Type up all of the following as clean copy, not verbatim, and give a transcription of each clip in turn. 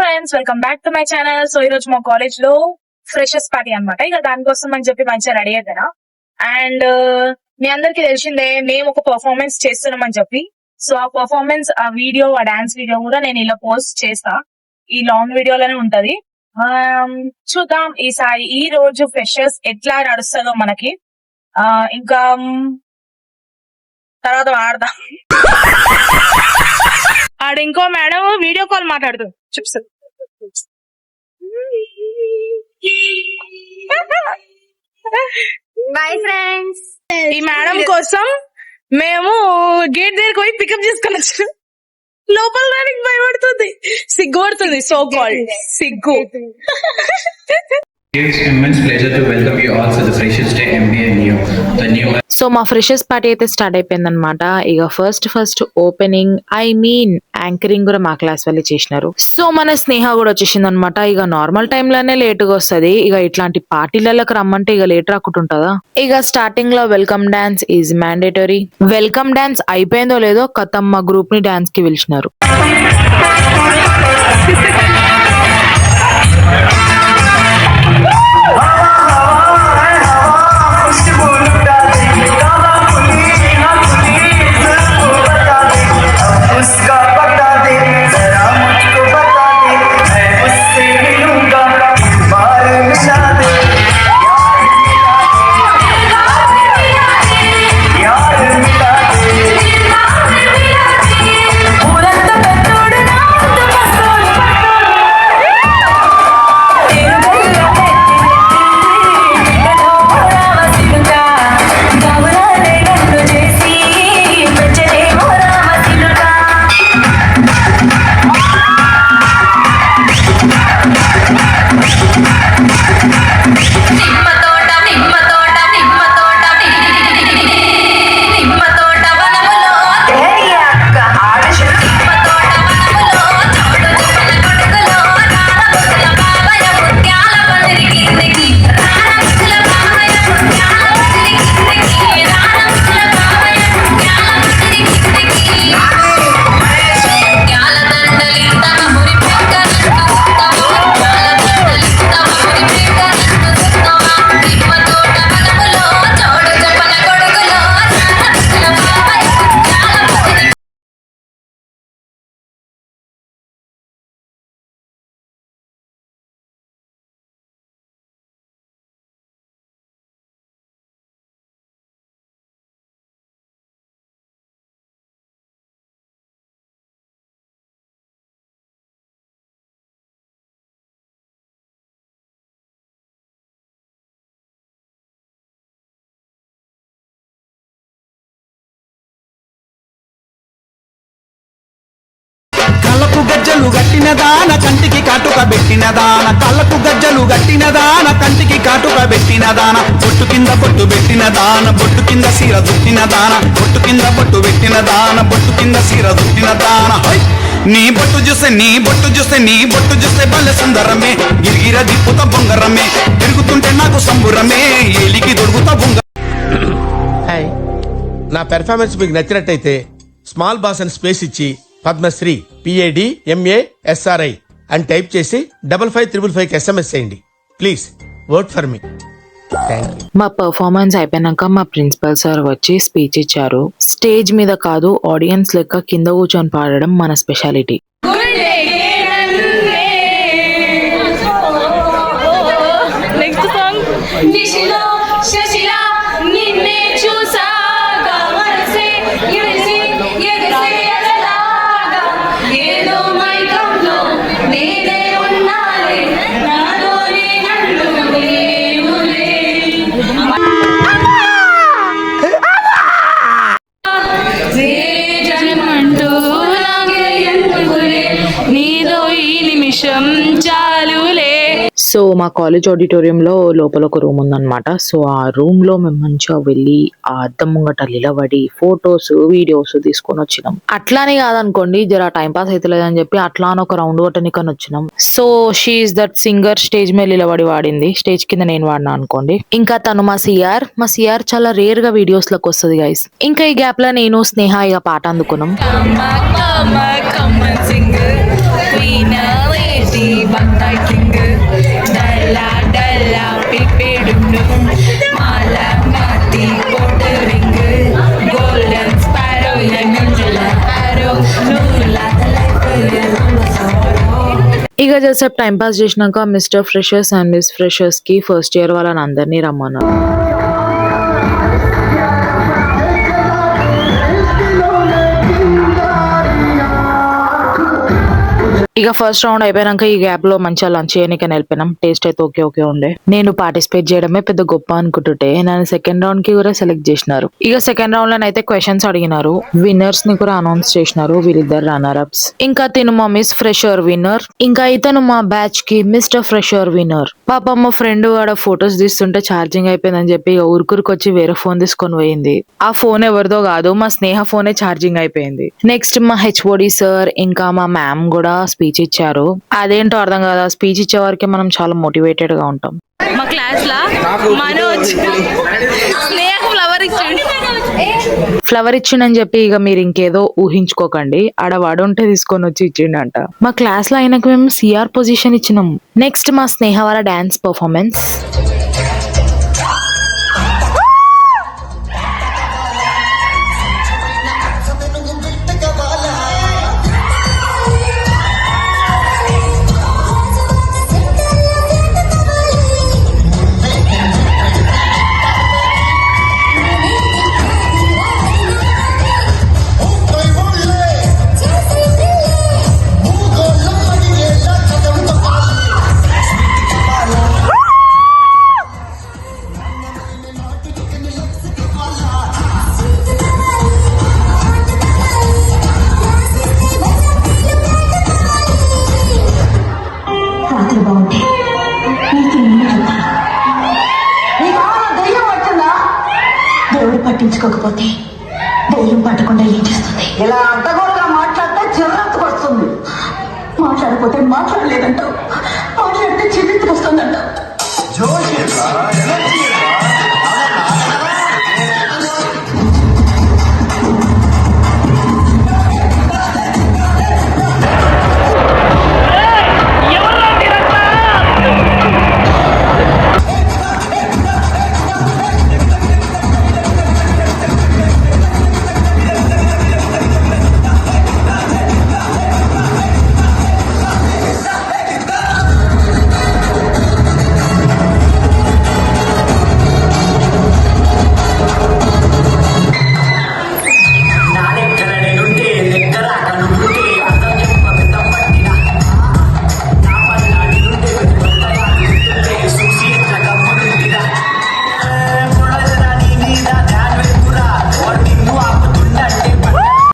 Friends, welcome back to my channel. So ఈ రోజు మా కాలేజ్ లో ఫ్రెషర్స్ పార్టీ అన్నమాట. ఇక దానికోసం అని చెప్పి మంచిగా రెడీ అవుతారా. అండ్ మీ అందరికి తెలిసిందే మేము ఒక పర్ఫార్మెన్స్ చేస్తున్నామని చెప్పి. సో ఆ పర్ఫార్మెన్స్, ఆ వీడియో, ఆ డాన్స్ వీడియో కూడా నేను ఇలా పోస్ట్ చేస్తా. ఈ లాంగ్ వీడియోలోనే ఉంటది. చూద్దాం ఈసారి ఈ రోజు ఫ్రెషర్స్ ఎట్లా నడుస్తుందో మనకి. ఇంకా తర్వాత ఆడదాం. ఆడ ఇంకో మేడం వీడియో కాల్ మాట్లాడుతుంది, చూపిస్తుంది. Bye friends. ఈ మేడం కోసం మేము గేట్ దగ్గరికి పోయి పికప్ చేసుకొని వచ్చాం. లోపల దానికి భయపడుతుంది, సిగ్గుపడుతుంది. సో కాల్డ్ సిగ్గు. It's immense pleasure to welcome you all for the Freshers Day MBA Neo. The new so మా ఫ్రెషర్స్ పార్టీ అయితే స్టార్ట్ అయిపోయింది అనమాట. ఇక ఫస్ట్ ఓపెనింగ్ యాంకరింగ్ కూడా మా క్లాస్ వాళ్ళే చేసినారు. సో మన స్నేహ కూడా వచ్చేసింది అనమాట. ఇక నార్మల్ టైమ్ లోనే లేట్ గా వస్తుంది. ఇక ఇట్లాంటి పార్టీలకు రమ్మంటే ఇక లేట్ రాకుంటుంటదా. ఇక స్టార్టింగ్ లో welcome dance is mandatory. Welcome dance అయిపోయిందో లేదో కథం మా గ్రూప్ ని డాన్స్ కి పిలిచినారు. కళ్ళకు గజ్జలు గట్టిన దాన కంటికి కాటుక పెట్టిన దాన, కళ్ళకు గజ్జలు గట్టిన దాన కంటికి కాటుక పెట్టిన దాన, బొట్టు కింద బొట్టు పెట్టిన దాన, బొట్టు కింద సీర దుట్టిన దాన, బొట్టు కింద బొట్టు పెట్టిన దాన, బొట్టు కింద సీర దుట్టిన దాన. నీ బొట్టు చూస్తే నీ బొట్టు చూస్తే నీ బొట్టు చూస్తే బల్లె సుందరమే, గిరిగిర దిప్పుత బొంగరమే, తిరుగుతుంటే నాకు సంబురమే, ఏలికి దొరుకుతా బొంగ. హాయ్, నా పెర్ఫార్మెన్స్ మీకు నచ్చినట్టయితే స్మాల్ బాస్ అని స్పేస్ ఇచ్చి పద్మశ్రీ PADMASRI అని టైప్ చేసి 5555 SMS చేయండి. Please work for me. Thank you. మా పర్ఫార్మెన్స్ అయిపోయినాక మా ప్రిన్సిపల్ సార్ వచ్చి స్పీచ్ ఇచ్చారు. స్టేజ్ మీద కాదు, ఆడియన్స్ లెక్క కింద కూర్చొని పాడడం మన స్పెషాలిటీ. నెక్స్ట్ సాంగ్ నీదో ఈ నిమిషం చాలులే. సో మా కాలేజ్ ఆడిటోరియంలో లోపల ఒక రూమ్ ఉందన్నమాట. సో ఆ రూమ్ లో మేము మంచిగా వెళ్ళి ఆ అద్దం ముంగట నిలబడి ఫొటోస్ వీడియోస్ తీసుకొని వచ్చినాం. అట్లానే కాదనుకోండి, జర టైం పాస్ అవుతలేదని చెప్పి అట్లా అని ఒక రౌండ్ కొట్టనికని వచ్చినాం. So she is that singer stage మీద నిలబడి వాడింది, స్టేజ్ కింద నేను వాడినా అనుకోండి. ఇంకా తను మా సిఆర్ చాలా రేర్ గా వీడియోస్ లకు వస్తుంది గైస్. ఇంకా ఈ గ్యాప్ లో నేను స్నేహ ఇక పాట అందుకున్నాం. Come on, singer, we know it. ఇక జస్ట్ టైం పాస్ చేసినాక mister freshers and miss freshers కి ఫస్ట్ ఇయర్ వాళ్ళని అందరినీ రమ్మన్నారు. ఇక ఫస్ట్ రౌండ్ అయిపోయాక ఈ గ్యాప్ లో మంచిగా లంచ్ చేయడానికి వెళ్ళిపోయినాం. టేస్ట్ అయితే ఓకే ఓకే ఉండే. నేను పార్టిసిపేట్ చేయడమే పెద్ద గొప్ప అనుకుంటుంటే నన్ను సెకండ్ రౌండ్ కి కూడా సెలెక్ట్ చేసినారు. ఇక సెకండ్ రౌండ్ లో అయితే క్వశ్చన్స్ అడిగినారు. విన్నర్స్ ని కూడా అనౌన్స్ చేసినారు. వీళ్ళిద్దరు రన్నర్ అప్స్. ఇంకా తిను మా మిస్ ఫ్రెషర్ విన్నర్, ఇంకా ఇతను మా బ్యాచ్ కి మిస్టర్ ఫ్రెషర్ విన్నర్. పాప మా ఫ్రెండ్ ఆడ ఫొటోస్ తీస్తుంటే ఛార్జింగ్ అయిపోయిందని చెప్పి ఇక ఊరుకురికి వేరే ఫోన్ తీసుకొని పోయింది. ఆ ఫోన్ ఎవరిదో కాదు, మా స్నేహ ఫోనే ఛార్జింగ్ అయిపోయింది. నెక్స్ట్ మా హెచ్ఓడి సార్ ఇంకా మా మ్యామ్ కూడా స్పీచ్ ఇచ్చారు. అదేంటో అర్థం కదా, స్పీచ్ ఇచ్చే వారికి మనం చాలా మోటివేటెడ్ గా ఉంటాం. మా క్లాస్ లా మనోజ్ స్నేహకు ఫ్లవర్ ఇచ్చిండని చెప్పి ఇక మీరు ఇంకేదో ఊహించుకోకండి. ఆడ వాడుంటే తీసుకొని వచ్చి ఇచ్చిండంట. మా క్లాస్ లో ఆయనకు మేము సిఆర్ పొజిషన్ ఇచ్చినాం. నెక్స్ట్ మా స్నేహ వాళ్ళ డాన్స్ పర్ఫార్మెన్స్. దేవుడు పట్టించుకోకపోతే దెయ్యం పట్టకుండా ఏం చేస్తుంది? ఇలా అడ్డగోలుగా మాట్లాడితే చిర్రెత్తుకు వస్తుంది. మాట్లాడకపోతే మాట్లాడలేదంటావు, మాట్లాడితే చిర్రెత్తుకు వస్తుందంటావు.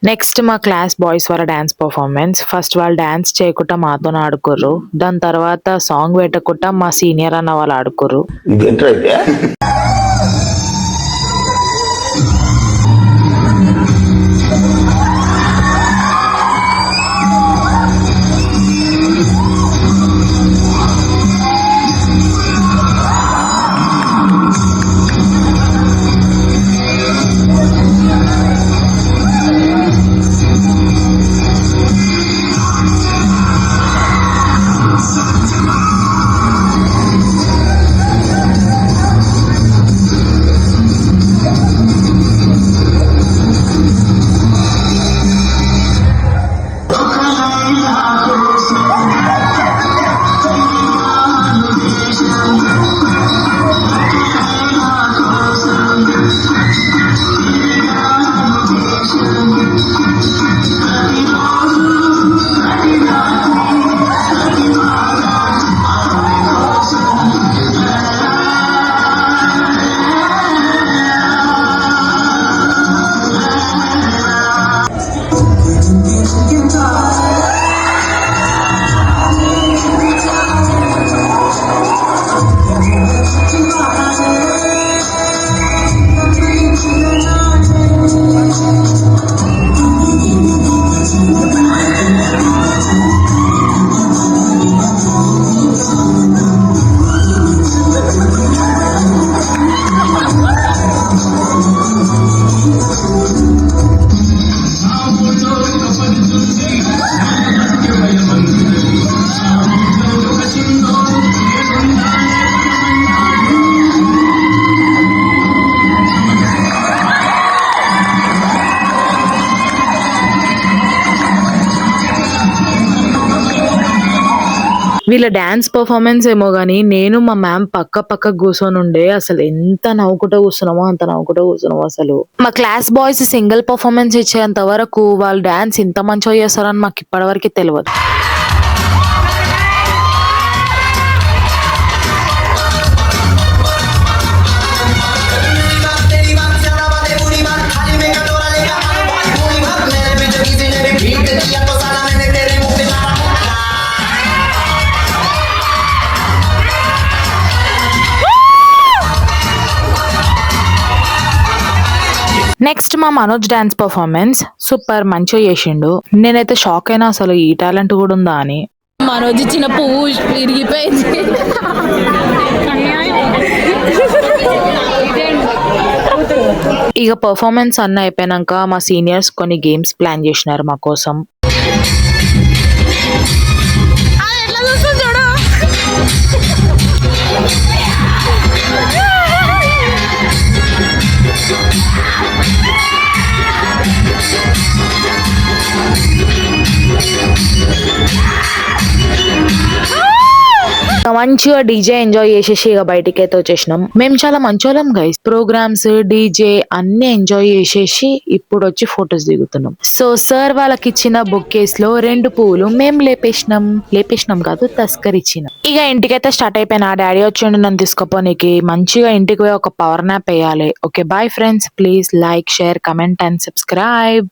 నెక్స్ట్ మా క్లాస్ బాయ్స్ వాళ్ళ డాన్స్ పర్ఫార్మెన్స్. ఫస్ట్ వాళ్ళు డాన్స్ చేయకుండా మాతో ఆడుకోర్రు. దాని తర్వాత సాంగ్ పెట్టకుండా మా సీనియర్ అన్న వాళ్ళు ఆడుకోర్రు. వీళ్ళ డాన్స్ పర్ఫార్మెన్స్ ఏమో గానీ నేను మా మ్యామ్ పక్క కూర్చొని ఉండే అసలు ఎంత నవ్వుకుంటూ కూర్చున్నామో అంత నవ్వుకుంటూ కూర్చున్నామో అసలు. మా క్లాస్ బాయ్స్ సింగిల్ పర్ఫార్మెన్స్ ఇచ్చేంత వరకు వాళ్ళు డాన్స్ ఇంత మంచిగా చేస్తారని మాకు ఇప్పటివరకు తెలియదు. నెక్స్ట్ మా మనోజ్ డాన్స్ పర్ఫార్మెన్స్ సూపర్ మంచిగా చేసిండు. నేనైతే షాక్ అయినా అసలు ఈ టాలెంట్ కూడా ఉందా అని. మనోజ్ ఇచ్చిన పువ్వు విరిగిపోయింది. ఇక పర్ఫార్మెన్స్ అన్న అయిపోయినాక మా సీనియర్స్ కొన్ని గేమ్స్ ప్లాన్ చేసినారు మా కోసం. మంచిగా డీజే ఎంజాయ్ చేసేసి ఇక బయటికి అయితే వచ్చేసినాం. మేము చాలా మంచోళ్ళం గైస్. ప్రోగ్రామ్స్ డీజే అన్ని ఎంజాయ్ చేసేసి ఇప్పుడు వచ్చి ఫొటోస్ దిగుతున్నాం. సో సార్ వాళ్ళకి ఇచ్చిన బొకేస్ లో 2 పువ్వులు మేము లేపేసినాం కాదు తస్కరిచ్చినాం. ఇక ఇంటికైతే స్టార్ట్ అయిపోయినా. డాడీ వచ్చిండు నన్ను తీసుకుపోనికి. మంచిగా ఇంటికి పోయి ఒక పవర్ నాప్ వేయాలి. Okay bye friends, please like share comment and subscribe.